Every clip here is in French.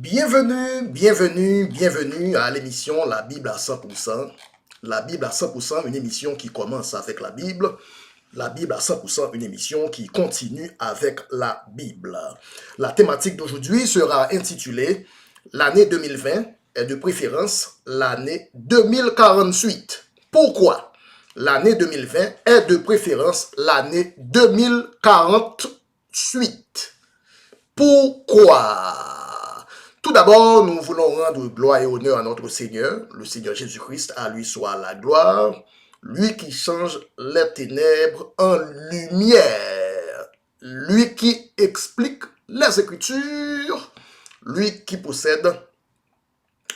Bienvenue à l'émission La Bible à 100%. La Bible à 100%, une émission qui commence avec la Bible. La Bible à 100%, une émission qui continue avec la Bible. La thématique d'aujourd'hui sera intitulée L'année 2020 et de préférence l'année 2048. Pourquoi l'année 2020 est de préférence l'année 2048? Pourquoi? Tout d'abord, nous voulons rendre gloire et honneur à notre Seigneur, le Seigneur Jésus-Christ, à lui soit la gloire, lui qui change les ténèbres en lumière, lui qui explique les Écritures, lui qui possède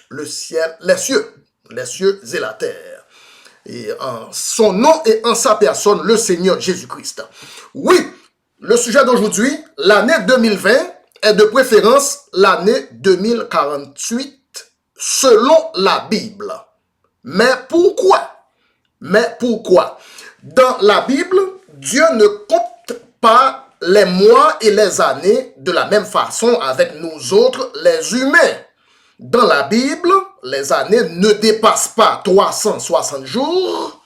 le ciel, les cieux et la terre. Et en son nom et en sa personne, le Seigneur Jésus-Christ. Oui, le sujet d'aujourd'hui, l'année 2020, est de préférence l'année 2048 selon la Bible. Mais pourquoi? Dans la Bible, Dieu ne compte pas les mois et les années de la même façon avec nous autres, les humains. Dans la Bible, les années ne dépassent pas 360 jours.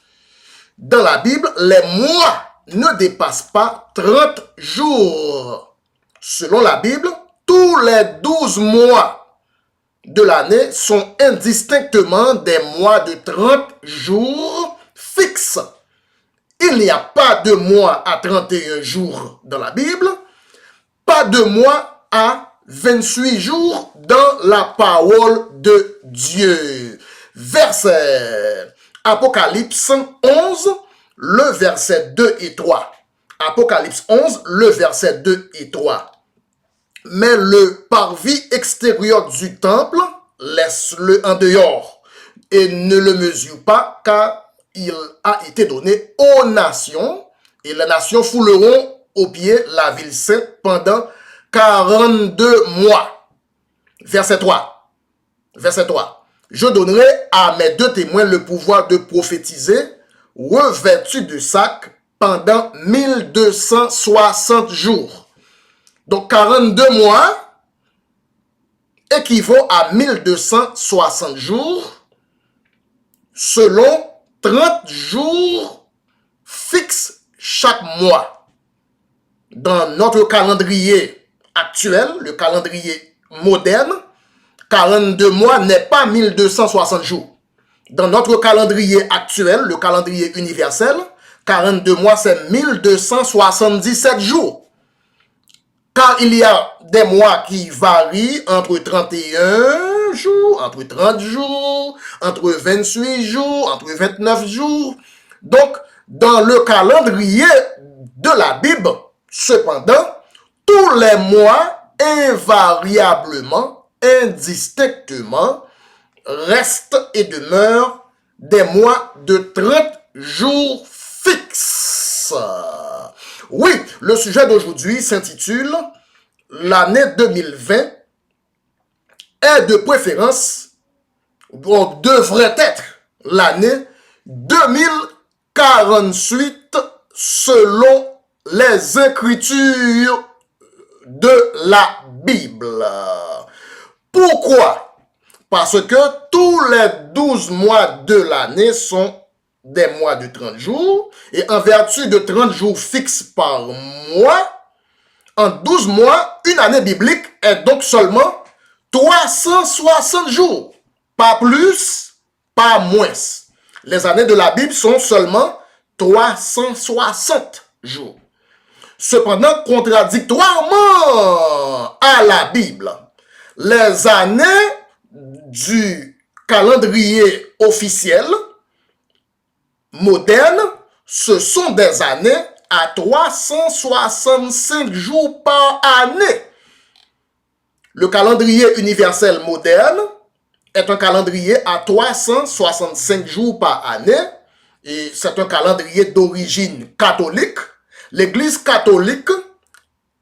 Dans la Bible, les mois ne dépassent pas 30 jours. Selon la Bible, tous les 12 mois de l'année sont indistinctement des mois de 30 jours fixes. Il n'y a pas de mois à 31 jours dans la Bible, pas de mois à 28 jours dans la parole de Dieu. Verset Apocalypse 11, le verset 2 et 3. Apocalypse 11, le verset 2 et 3. Mais le parvis extérieur du temple, laisse-le en dehors et ne le mesure pas, car il a été donné aux nations, et les nations fouleront aux pieds la ville sainte pendant 42 mois. Verset 3. Je donnerai à mes deux témoins le pouvoir de prophétiser, revêtus de sac, pendant 1260 jours. Donc 42 mois équivaut à 1260 jours selon 30 jours fixes chaque mois. Dans notre calendrier actuel, le calendrier moderne, 42 mois n'est pas 1260 jours. Dans notre calendrier actuel, le calendrier universel, 42 mois c'est 1277 jours. Car il y a des mois qui varient entre 31 jours, entre 30 jours, entre 28 jours, entre 29 jours. Donc, dans le calendrier de la Bible, cependant, tous les mois, invariablement, indistinctement, restent et demeurent des mois de 30 jours fixes. Oui, le sujet d'aujourd'hui s'intitule L'année 2020 est de préférence, ou devrait être l'année 2048 selon les Écritures de la Bible. Pourquoi? Parce que tous les 12 mois de l'année sont des mois de 30 jours, et en vertu de 30 jours fixes par mois, en 12 mois, une année biblique est donc seulement 360 jours. Pas plus, pas moins. Les années de la Bible sont seulement 360 jours. Cependant, contradictoirement à la Bible, les années du calendrier officiel moderne, ce sont des années à 365 jours par année. Le calendrier universel moderne est un calendrier à 365 jours par année, et c'est un calendrier d'origine catholique. L'Église catholique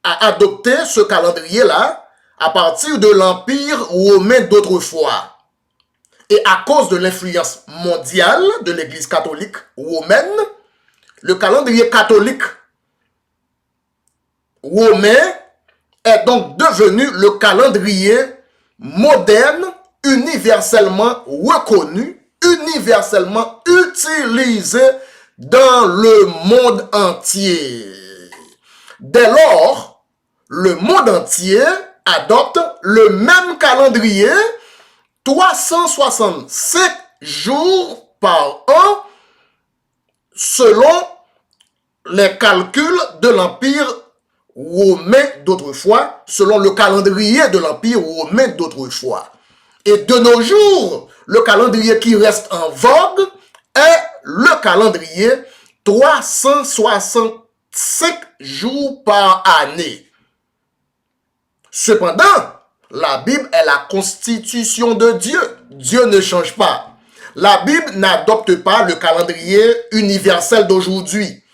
a adopté ce calendrier-là à partir de l'Empire romain d'autrefois. Et à cause de l'influence mondiale de l'Église catholique romaine, le calendrier catholique romain est donc devenu le calendrier moderne, universellement reconnu, universellement utilisé dans le monde entier. Dès lors, le monde entier adopte le même calendrier, 365 jours par an, selon les calculs de l'Empire romain d'autrefois, selon le calendrier de l'Empire romain d'autrefois. Et de nos jours, le calendrier qui reste en vogue est le calendrier 365 jours par année. Cependant, la Bible est la constitution de Dieu. Dieu ne change pas. La Bible n'adopte pas le calendrier universel d'aujourd'hui.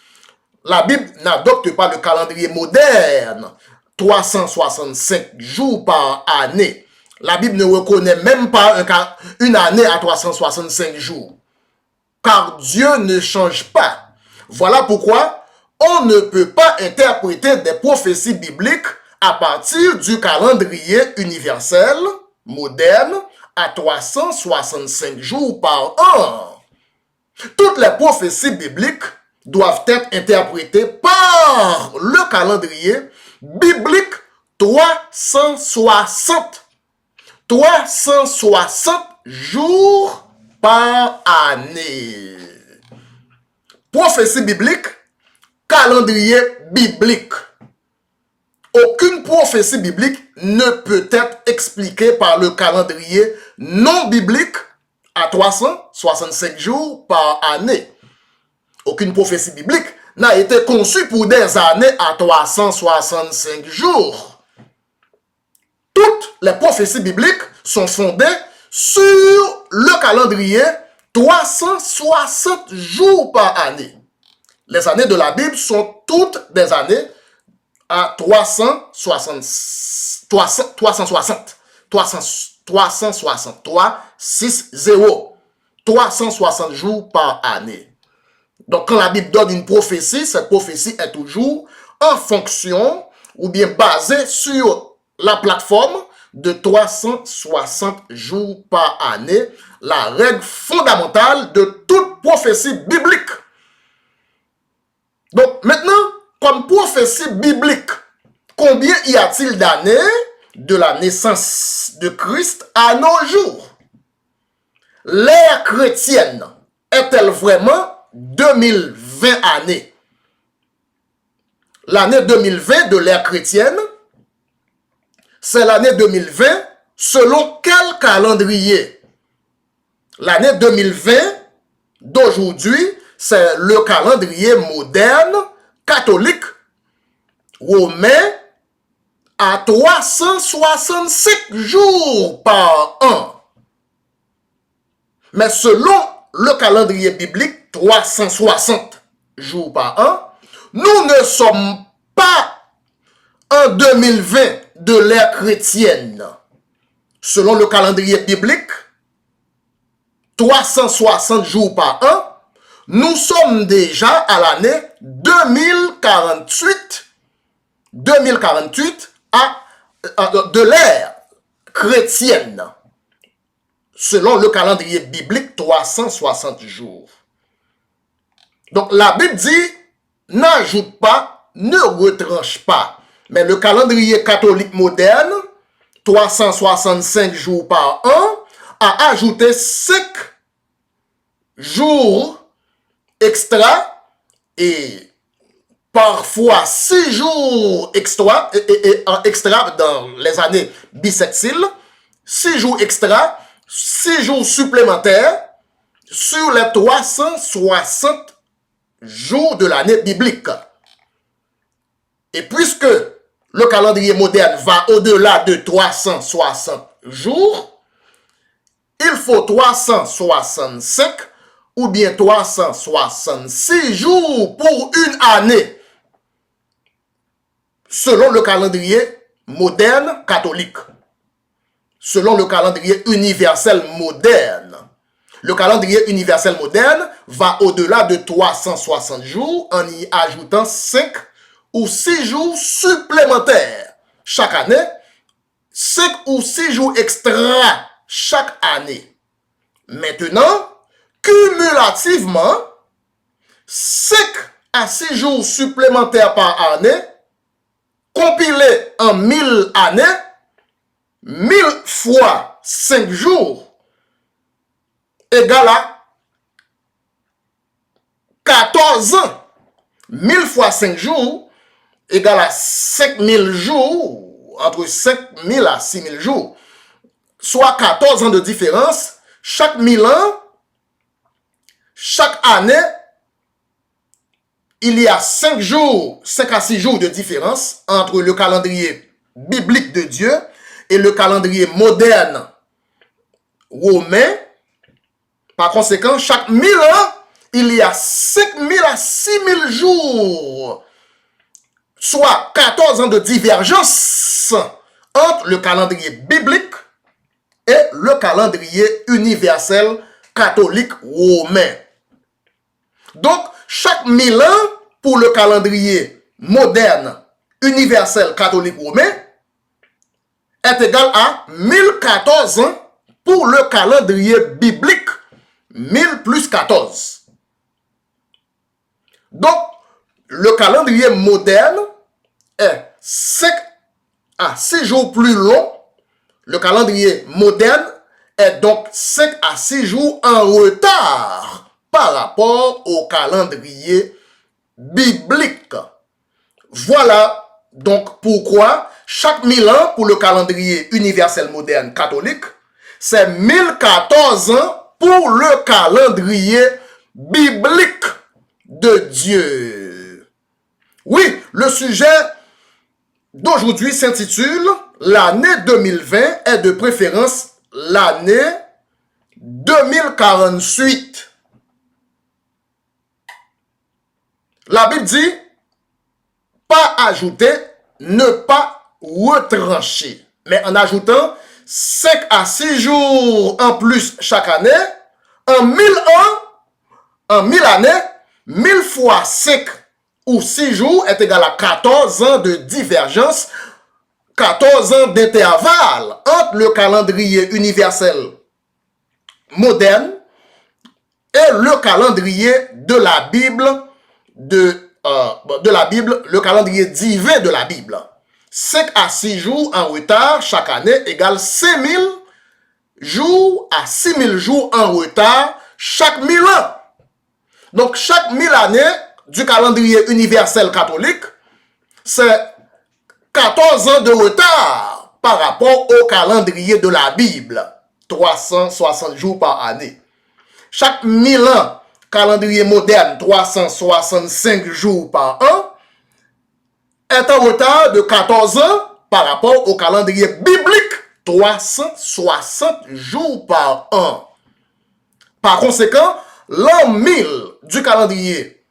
La Bible n'adopte pas le calendrier moderne, 365 jours par année. La Bible ne reconnaît même pas une année à 365 jours. Car Dieu ne change pas. Voilà pourquoi on ne peut pas interpréter des prophéties bibliques à partir du calendrier universel, moderne, à 365 jours par an. Toutes les prophéties bibliques doivent être interprétées par le calendrier biblique 360 jours par année. Prophétie biblique, calendrier biblique. Aucune prophétie biblique ne peut être expliquée par le calendrier non biblique à 365 jours par année. Aucune prophétie biblique n'a été conçue pour des années à 365 jours. Toutes les prophéties bibliques sont fondées sur le calendrier 360 jours par année. Les années de la Bible sont toutes des années à 360 jours par année. Donc, quand la Bible donne une prophétie, cette prophétie est toujours en fonction ou bien basée sur la plateforme de 360 jours par année, la règle fondamentale de toute prophétie biblique. Donc, maintenant, comme prophétie biblique, combien y a-t-il d'années de la naissance de Christ à nos jours? L'ère chrétienne est-elle vraiment 2020 années? L'année 2020 de l'ère chrétienne, c'est l'année 2020 selon quel calendrier? L'année 2020 d'aujourd'hui, c'est le calendrier moderne, catholique, romain, à 365 jours par an. Mais selon le calendrier biblique, 360 jours par an, nous ne sommes pas en 2020 de l'ère chrétienne. Selon le calendrier biblique, 360 jours par an, nous sommes déjà à l'année 2048 de l'ère chrétienne. Selon le calendrier biblique, 360 jours. Donc la Bible dit, n'ajoute pas, ne retranche pas. Mais le calendrier catholique moderne, 365 jours par an, a ajouté 5 jours extra et parfois 6 jours extra, extra dans les années bissextiles, 6 jours extra, 6 jours supplémentaires sur les 360 jours de l'année biblique. Et puisque le calendrier moderne va au-delà de 360 jours, il faut 365 ou bien 366 jours pour une année, selon le calendrier moderne catholique, selon le calendrier universel moderne. Le calendrier universel moderne va au-delà de 360 jours en y ajoutant 5 ou 6 jours supplémentaires chaque année, 5 ou 6 jours extra chaque année. Maintenant, cumulativement, 5 à 6 jours supplémentaires par année, compilés en 1000 années, 1000 fois 5 jours, égale à 14 ans. 1000 fois 5 jours, égale à 5000 jours, entre 5000 à 6000 jours, soit 14 ans de différence. Chaque 1000 ans, chaque année, il y a 5 jours, 5 à 6 jours de différence entre le calendrier biblique de Dieu et le calendrier moderne romain. Par conséquent, chaque 1000 ans, il y a 5000 à 6000 jours, soit 14 ans de divergence entre le calendrier biblique et le calendrier universel catholique romain. Donc, chaque 1000 ans pour le calendrier moderne universel catholique romain est égal à 1014 ans pour le calendrier biblique 1000 plus 14. Donc, le calendrier moderne est 5 à 6 jours plus long. Le calendrier moderne est donc 5 à 6 jours en retard par rapport au calendrier biblique. Voilà donc pourquoi chaque 1000 ans pour le calendrier universel moderne catholique, c'est 1014 ans pour le calendrier biblique de Dieu. Oui, le sujet d'aujourd'hui s'intitule « L'année 2020 est de préférence l'année 2048 ». La Bible dit « pas ajouter, ne pas retrancher ». Mais en ajoutant 5 à 6 jours en plus chaque année, en 1000 ans, en 1000 années, 1000 fois 5 ou 6 jours est égal à 14 ans de divergence, 14 ans d'intervalle entre le calendrier universel moderne et le calendrier de la Bible, le calendrier divin de la Bible. 5 à 6 jours en retard chaque année égale 5000 jours à 6000 jours en retard chaque 1000 ans. Donc, chaque 1000 années du calendrier universel catholique, c'est 14 ans de retard par rapport au calendrier de la Bible, 360 jours par année. Chaque 1000 ans, calendrier moderne, 365 jours par an, est en retard de 14 ans par rapport au calendrier biblique, 360 jours par an. Par conséquent, l'an 1000 du calendrier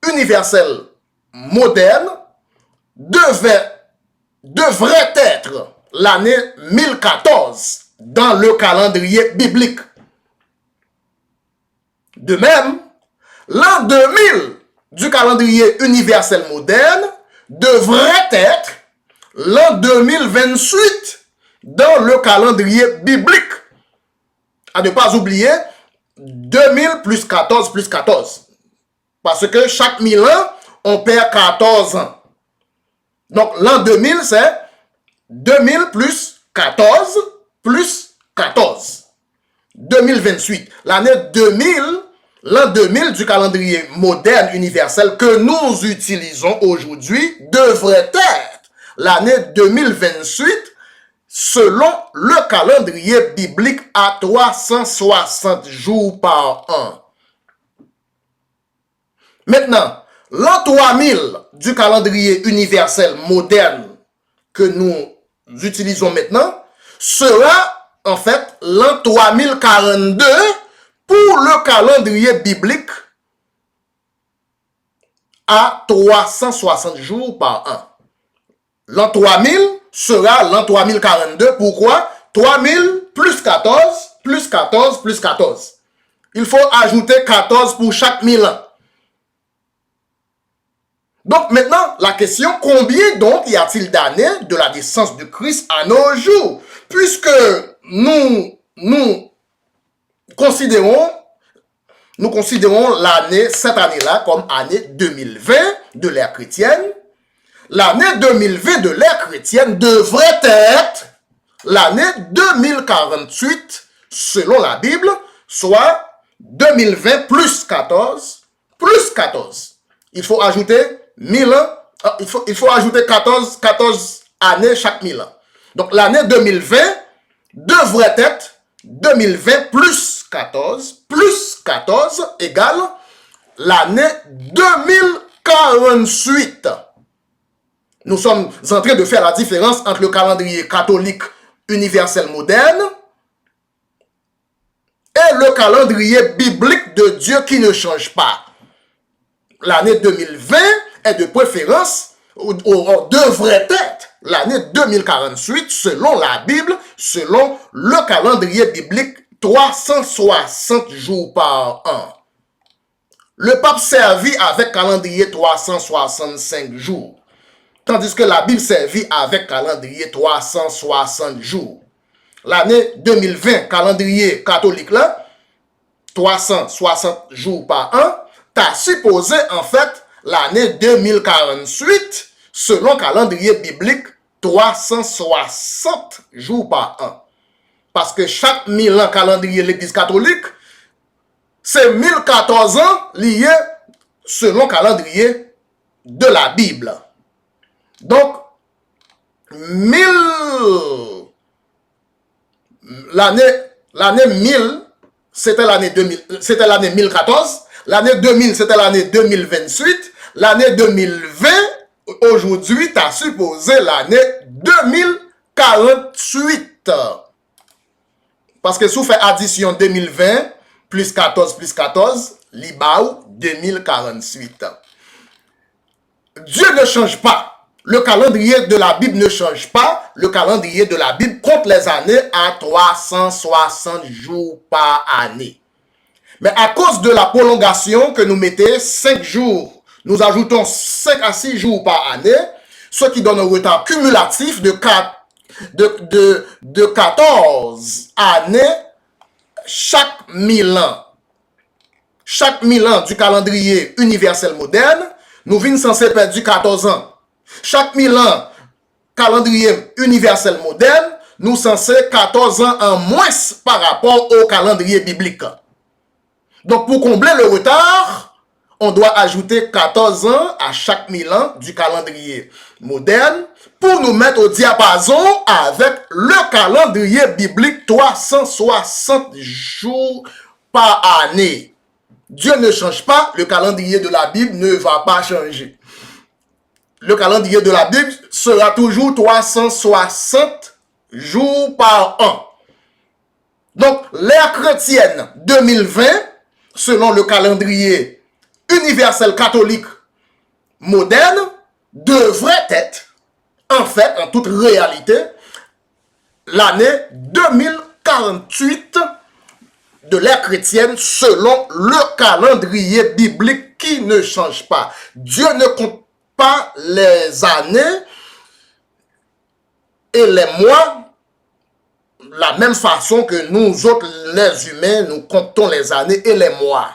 universel moderne devrait être l'année 1014 dans le calendrier biblique. De même, l'an 2000 du calendrier universel moderne devrait être l'an 2028 dans le calendrier biblique. À ne pas oublier, 2000 plus 14 plus 14. Parce que chaque 1000 ans, on perd 14 ans. Donc l'an 2000, c'est 2000 plus 14 plus 14. 2028. L'année 2000, l'an 2000 du calendrier moderne universel que nous utilisons aujourd'hui devrait être l'année 2028 selon le calendrier biblique à 360 jours par an. Maintenant, l'an 3000 du calendrier universel moderne que nous utilisons maintenant sera en fait l'an 3042 pour le calendrier biblique à 360 jours par an. L'an 3000 sera l'an 3042. Pourquoi? 3000 plus 14, plus 14, plus 14. Il faut ajouter 14 pour chaque 1000 ans. Donc maintenant, la question, combien donc y a-t-il d'années de la naissance de Christ à nos jours? Puisque nous considérons cette année-là comme année 2020 de l'ère chrétienne, l'année 2020 de l'ère chrétienne devrait être l'année 2048 selon la Bible, soit 2020 plus 14. Il faut ajouter 1000 ans, il faut ajouter 14 années chaque 1000 ans. Donc l'année 2020 devrait être 2020 plus 14 égale l'année 2048. Nous sommes en train de faire la différence entre le calendrier catholique universel moderne et le calendrier biblique de Dieu qui ne change pas. L'année 2020 est de préférence, ou devrait être l'année 2048 selon la Bible, selon le calendrier biblique, 360 jours par an. Le pape servit avec calendrier 365 jours, tandis que la Bible servit avec calendrier 360 jours. L'année 2020, calendrier catholique là, 360 jours par an, t'as supposé en fait l'année 2048 selon calendrier biblique 360 jours par an. Parce que chaque 1000 ans calendrier l'église catholique, c'est 1014 ans liés selon calendrier de la Bible. Donc, l'année 1000, c'était l'année 2000, c'était l'année 1014. L'année 2000, c'était l'année 2028. L'année 2020, aujourd'hui, tu as supposé l'année 2048. Parce que si vous faites addition 2020, plus 14, l'Ibaou 2048. Dieu ne change pas. Le calendrier de la Bible ne change pas. Le calendrier de la Bible compte les années à 360 jours par année. Mais à cause de la prolongation que nous mettons 5 jours, nous ajoutons 5 à 6 jours par année, ce qui donne un retard cumulatif de 14 années chaque 1000 ans. Chaque 1000 ans du calendrier universel moderne, nous venons censés perdre 14 ans. Chaque 1000 ans calendrier universel moderne, nous censés 14 ans en moins par rapport au calendrier biblique. Donc, pour combler le retard, on doit ajouter 14 ans à chaque 1000 ans du calendrier moderne pour nous mettre au diapason avec le calendrier biblique 360 jours par année. Dieu ne change pas, le calendrier de la Bible ne va pas changer. Le calendrier de la Bible sera toujours 360 jours par an. Donc, l'ère chrétienne 2020, selon le calendrier universel catholique moderne, devrait être, en fait, en toute réalité, l'année 2048 de l'ère chrétienne selon le calendrier biblique qui ne change pas. Dieu ne compte pas les années et les mois la même façon que nous autres, les humains, nous comptons les années et les mois.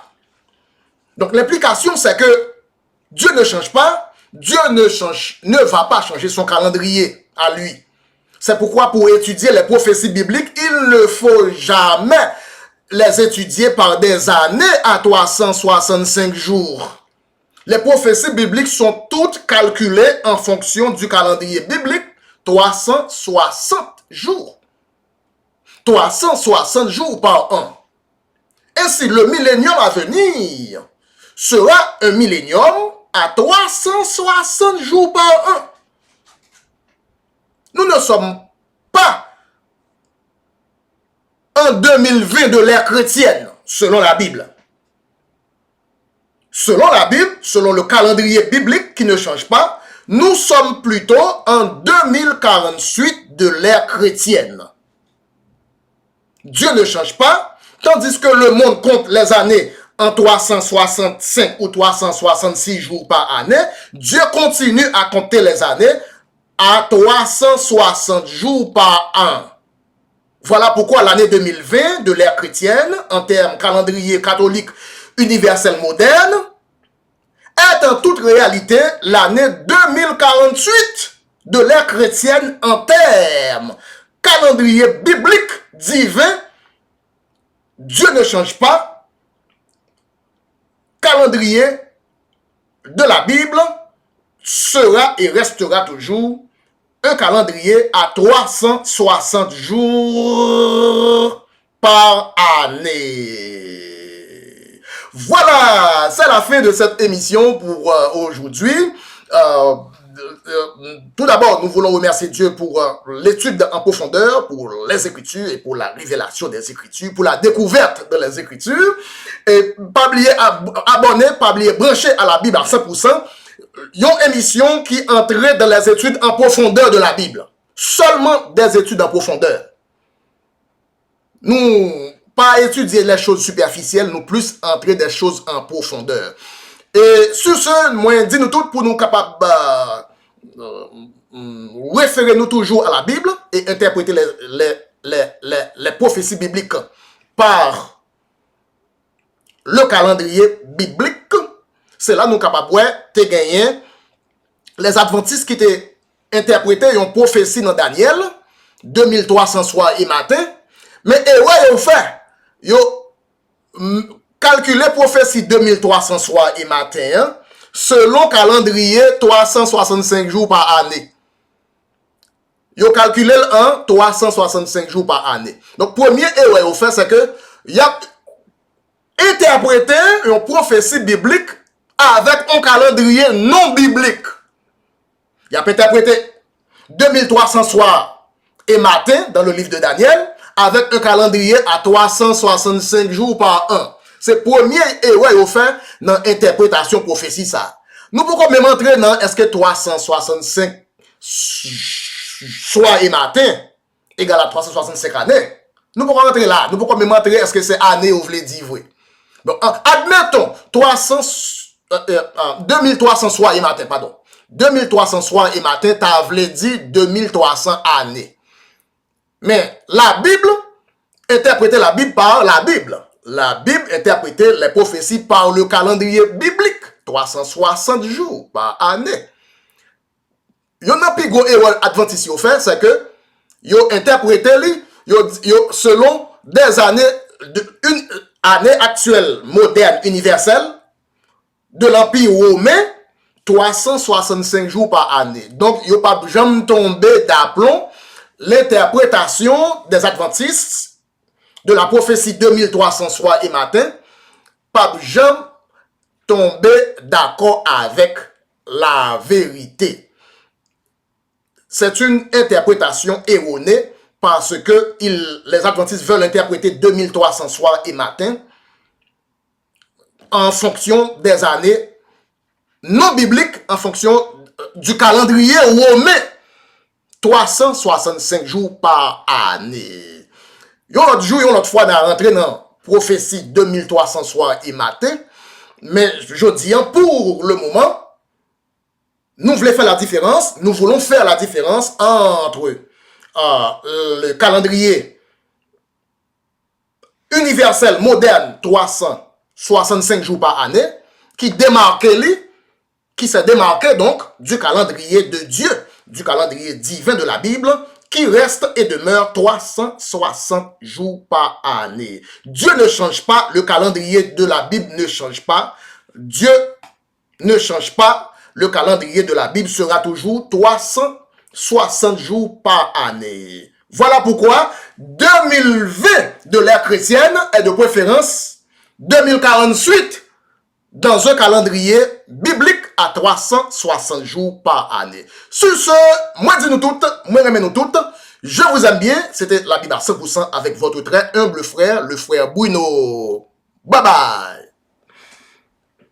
Donc l'implication, c'est que Dieu ne change pas, Dieu ne va pas changer son calendrier à lui. C'est pourquoi pour étudier les prophéties bibliques, il ne faut jamais les étudier par des années à 365 jours. Les prophéties bibliques sont toutes calculées en fonction du calendrier biblique, 360 jours. 360 jours par an. Ainsi, le millénium à venir sera un millénium à 360 jours par an. Nous ne sommes pas en 2020 de l'ère chrétienne, selon la Bible. Selon la Bible, selon le calendrier biblique qui ne change pas, nous sommes plutôt en 2048 de l'ère chrétienne. Dieu ne change pas, tandis que le monde compte les années en 365 ou 366 jours par année, Dieu continue à compter les années à 360 jours par an. Voilà pourquoi l'année 2020 de l'ère chrétienne, en termes calendrier catholique universel moderne, est en toute réalité l'année 2048 de l'ère chrétienne en termes calendrier biblique divin. Dieu ne change pas. Calendrier de la Bible sera et restera toujours un calendrier à 360 jours par année. Voilà, c'est la fin de cette émission pour aujourd'hui. Tout d'abord, nous voulons remercier Dieu pour l'étude en profondeur, pour les Écritures et pour la révélation des Écritures, pour la découverte de les Écritures. Et pas oublier abonner, pas oublier brancher à la Bible à 100%. Une émission qui entrait dans les études en profondeur de la Bible. Seulement des études en profondeur. Nous pas étudier les choses superficielles, nous plus entrer des choses en profondeur. Et sur ce, moi, dis-nous tout pour nous capables référer nous toujours à la Bible et interpréter les prophéties bibliques par le calendrier biblique. C'est là nous capables de gagner les adventistes qui étaient interprétés une prophétie dans Daniel 2300 soirs et matin. Mais ouais, ils ont fait, ils ont calculé prophétie 2300 soirs et matin selon calendrier 365 jours par année. Ils ont calculé en 365 jours par année. Donc, premier erreur ils ont fait, c'est que il a interprété une prophétie biblique avec un calendrier non biblique. Il a interprété 2300 soirs et matin dans le livre de Daniel avec un calendrier à 365 jours par an. C'est le premier erreur au fait dans l'interprétation prophétie ça. Nous pouvons même entrer dans est-ce que 365 soirs et matin égale à 365 années. Nous pouvons rentrer là. Nous pouvons même entrer est-ce que c'est année ou vous voulez dire vrai. Donc, admettons 2300 soirs et matin, pardon. 2300 soirs et matin, t'as voulu dire 2300 années. Mais la Bible interprétait la Bible par la Bible. La Bible interprétait les prophéties par le calendrier biblique. 360 jours par année. Yon a plus gros erreur adventiste yo fait, c'est que yo interprété selon des années, une année actuelle, moderne, universelle, de l'Empire romain, 365 jours par année. Donc, yo pas jamais tombé d'aplomb l'interprétation des adventistes de la prophétie 2300 soirs et matin, pas jamais tombé d'accord avec la vérité. C'est une interprétation erronée parce que les adventistes veulent interpréter 2300 soirs et matin en fonction des années non bibliques, en fonction du calendrier romain. 365 jours par année. Yon l'autre jour, yon l'autre fois, on a rentré dans prophétie 2300 soirs et matin. Mais je dis, pour le moment, nous voulons faire la différence, nous voulons faire la différence entre le calendrier universel moderne 365 jours par année, qui s'est démarqué donc du calendrier de Dieu, du calendrier divin de la Bible, qui reste et demeure 360 jours par année. Dieu ne change pas, le calendrier de la Bible ne change pas, Dieu ne change pas, le calendrier de la Bible sera toujours 360 jours par année. Voilà pourquoi 2020 de l'ère chrétienne est de préférence 2048 dans un calendrier biblique à 360 jours par année. Sur ce, moi dis nous toutes, moi remets nous toutes, je vous aime bien, c'était la Bible à 100% avec votre très humble frère, le frère Bruno. Bye bye.